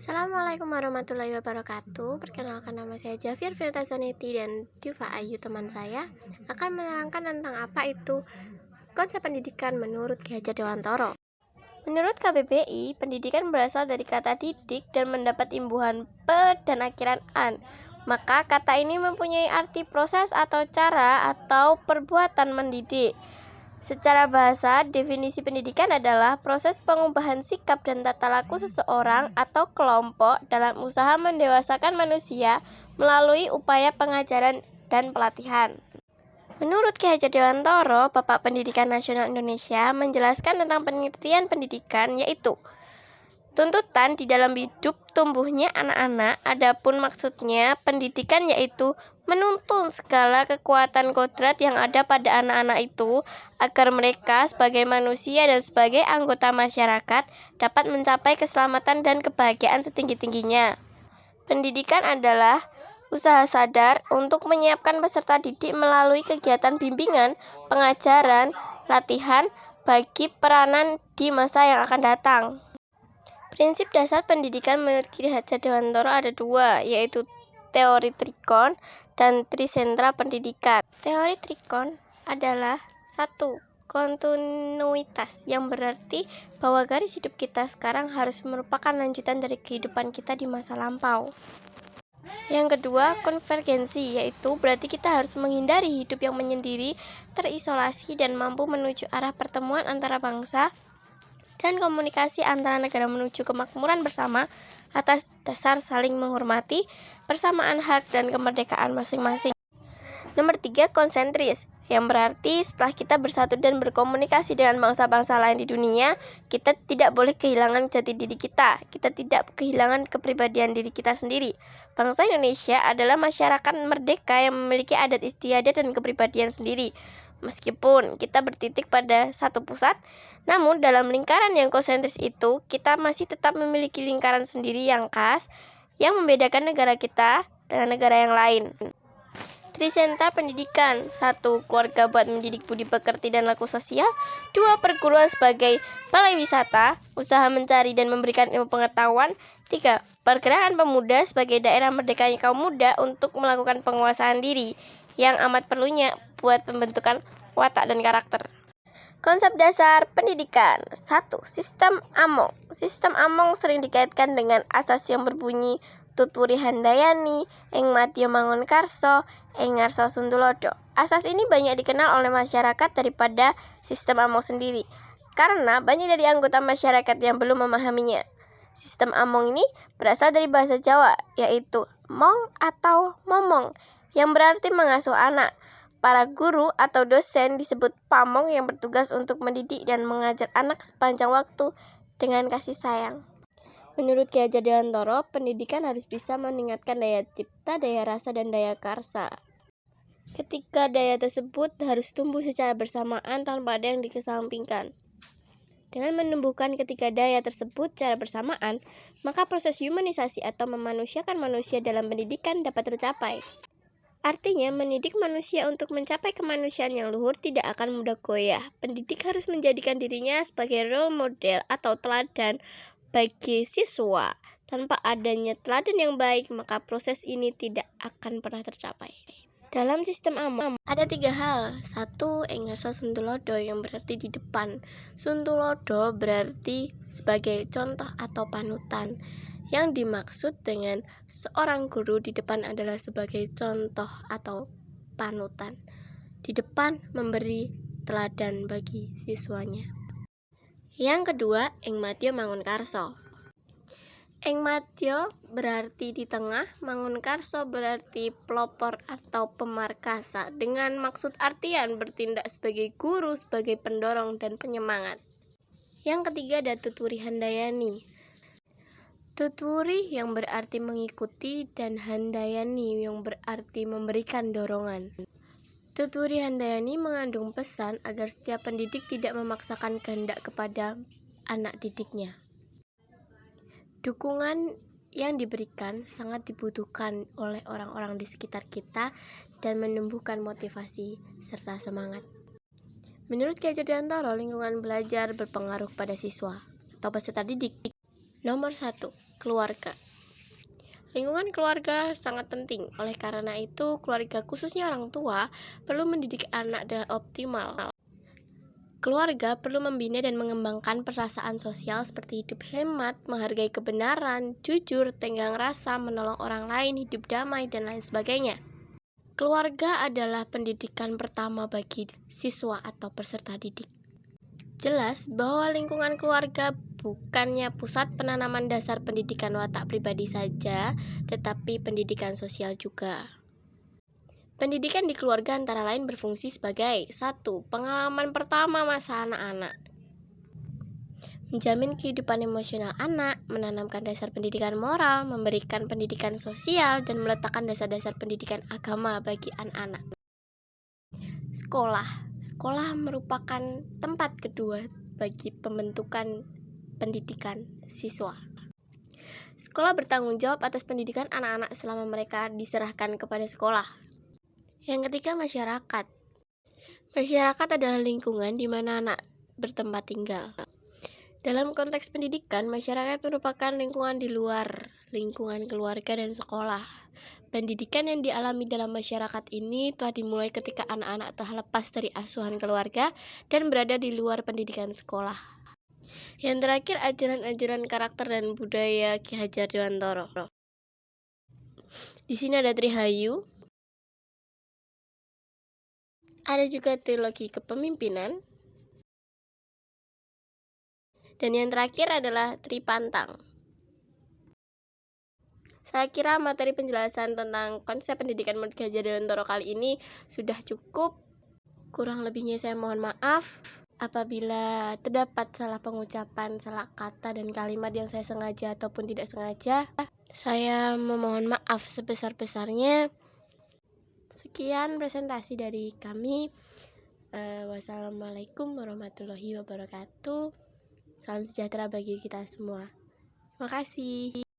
Assalamualaikum warahmatullahi wabarakatuh. Perkenalkan, nama saya Jafir Finata Zanetti dan Diva Ayu, teman saya, akan menerangkan tentang apa itu konsep pendidikan menurut Ki Hajar Dewantara. Menurut KBBI, pendidikan berasal dari kata didik dan mendapat imbuhan pe dan akhiran an. Maka kata ini mempunyai arti proses atau cara atau perbuatan mendidik. Secara bahasa, definisi pendidikan adalah proses pengubahan sikap dan tata laku seseorang atau kelompok dalam usaha mendewasakan manusia melalui upaya pengajaran dan pelatihan. Menurut Ki Hajar Dewantara, Bapak Pendidikan Nasional Indonesia menjelaskan tentang pengertian pendidikan, yaitu tuntutan di dalam hidup tumbuhnya anak-anak. Adapun maksudnya, pendidikan yaitu menuntun segala kekuatan kodrat yang ada pada anak-anak itu agar mereka sebagai manusia dan sebagai anggota masyarakat dapat mencapai keselamatan dan kebahagiaan setinggi-tingginya. Pendidikan adalah usaha sadar untuk menyiapkan peserta didik melalui kegiatan bimbingan, pengajaran, latihan bagi peranan di masa yang akan datang. Prinsip dasar pendidikan menurut Ki Hajar Dewantara ada dua, yaitu teori Trikon dan Trisentra Pendidikan. Teori Trikon adalah 1. Kontinuitas, yang berarti bahwa garis hidup kita sekarang harus merupakan lanjutan dari kehidupan kita di masa lampau. Yang kedua, konvergensi, yaitu berarti kita harus menghindari hidup yang menyendiri, terisolasi, dan mampu menuju arah pertemuan antara bangsa dan komunikasi antara negara menuju kemakmuran bersama atas dasar saling menghormati, persamaan hak, dan kemerdekaan masing-masing. Nomor 3, konsentris, yang berarti setelah kita bersatu dan berkomunikasi dengan bangsa-bangsa lain di dunia, kita tidak boleh kehilangan jati diri kita tidak kehilangan kepribadian diri kita sendiri. Bangsa Indonesia adalah masyarakat merdeka yang memiliki adat istiadat dan kepribadian sendiri. Meskipun kita bertitik pada satu pusat, namun dalam lingkaran yang konsentris itu, kita masih tetap memiliki lingkaran sendiri yang khas, yang membedakan negara kita dengan negara yang lain. Trisentra Pendidikan: 1. Keluarga buat mendidik budi pekerti dan laku sosial. 2. Perguruan sebagai balai wisata, usaha mencari dan memberikan ilmu pengetahuan. 3. Pergerakan pemuda sebagai daerah merdekanya kaum muda untuk melakukan penguasaan diri, yang amat perlunya buat pembentukan watak dan karakter. Konsep dasar pendidikan. 1. Sistem Among. Sistem Among sering dikaitkan dengan asas yang berbunyi Tutwuri Handayani, Ing Madya Mangunkarso, Ing Ngarso Suntulodo. Asas ini banyak dikenal oleh masyarakat daripada sistem Among sendiri, karena banyak dari anggota masyarakat yang belum memahaminya. Sistem Among ini berasal dari bahasa Jawa, yaitu mong atau momong, yang berarti mengasuh anak. Para guru atau dosen disebut pamong yang bertugas untuk mendidik dan mengajar anak sepanjang waktu dengan kasih sayang. Menurut Ki Hajar Dewantara, pendidikan harus bisa meningkatkan daya cipta, daya rasa, dan daya karsa. Ketiga daya tersebut harus tumbuh secara bersamaan tanpa ada yang dikesampingkan. Dengan menumbuhkan ketiga daya tersebut secara bersamaan, maka proses humanisasi atau memanusiakan manusia dalam pendidikan dapat tercapai. Artinya, mendidik manusia untuk mencapai kemanusiaan yang luhur tidak akan mudah goyah. Pendidik harus menjadikan dirinya sebagai role model atau teladan bagi siswa. Tanpa adanya teladan yang baik, maka proses ini tidak akan pernah tercapai. Dalam sistem Among ada 3 hal. 1. Ing Ngarso Suntulodo, yang berarti di depan. Suntulodo berarti sebagai contoh atau panutan. Yang dimaksud dengan seorang guru di depan adalah sebagai contoh atau panutan. Di depan memberi teladan bagi siswanya. Yang kedua, Ing Madya Mangunkarso. Ing Madya berarti di tengah, Mangunkarso berarti pelopor atau pemarkasa, dengan maksud artian bertindak sebagai guru, sebagai pendorong dan penyemangat. Yang ketiga ada Tutwuri Handayani. Tutwuri yang berarti mengikuti dan Handayani yang berarti memberikan dorongan. Tutwuri Handayani mengandung pesan agar setiap pendidik tidak memaksakan kehendak kepada anak didiknya. Dukungan yang diberikan sangat dibutuhkan oleh orang-orang di sekitar kita dan menumbuhkan motivasi serta semangat. Menurut Ki Hajar Dewantara, lingkungan belajar berpengaruh pada siswa atau peserta didik. Nomor 1. Keluarga. Lingkungan keluarga sangat penting. Oleh karena itu, keluarga khususnya orang tua perlu mendidik anak dengan optimal. Keluarga perlu membina dan mengembangkan perasaan sosial seperti hidup hemat, menghargai kebenaran, jujur, tenggang rasa, menolong orang lain, hidup damai, dan lain sebagainya. Keluarga adalah pendidikan pertama bagi siswa atau peserta didik. Jelas bahwa lingkungan keluarga bukannya pusat penanaman dasar pendidikan watak pribadi saja, tetapi pendidikan sosial juga. Pendidikan di keluarga antara lain berfungsi sebagai 1. Pengalaman pertama masa anak-anak. Menjamin kehidupan emosional anak, menanamkan dasar pendidikan moral, memberikan pendidikan sosial, dan meletakkan dasar-dasar pendidikan agama bagi anak-anak. Sekolah merupakan tempat kedua bagi pembentukan pendidikan siswa. Sekolah bertanggung jawab atas pendidikan anak-anak selama mereka diserahkan kepada sekolah. Yang ketiga, masyarakat. Masyarakat adalah lingkungan di mana anak bertempat tinggal. Dalam konteks pendidikan, masyarakat merupakan lingkungan di luar lingkungan keluarga dan sekolah. Pendidikan yang dialami dalam masyarakat ini telah dimulai ketika anak-anak telah lepas dari asuhan keluarga dan berada di luar pendidikan sekolah. Yang terakhir, ajaran-ajaran karakter dan budaya Ki Hajar Dewantara. Di sini ada Trihayu. Ada juga trilogi kepemimpinan. Dan yang terakhir adalah Tripantang. Saya kira materi penjelasan tentang konsep pendidikan menurut Ki Hajar Dewantara kali ini sudah cukup. Kurang lebihnya saya mohon maaf apabila terdapat salah pengucapan, salah kata, dan kalimat yang saya sengaja ataupun tidak sengaja. Saya memohon maaf sebesar-besarnya. Sekian presentasi dari kami. Wassalamualaikum warahmatullahi wabarakatuh. Salam sejahtera bagi kita semua. Terima kasih.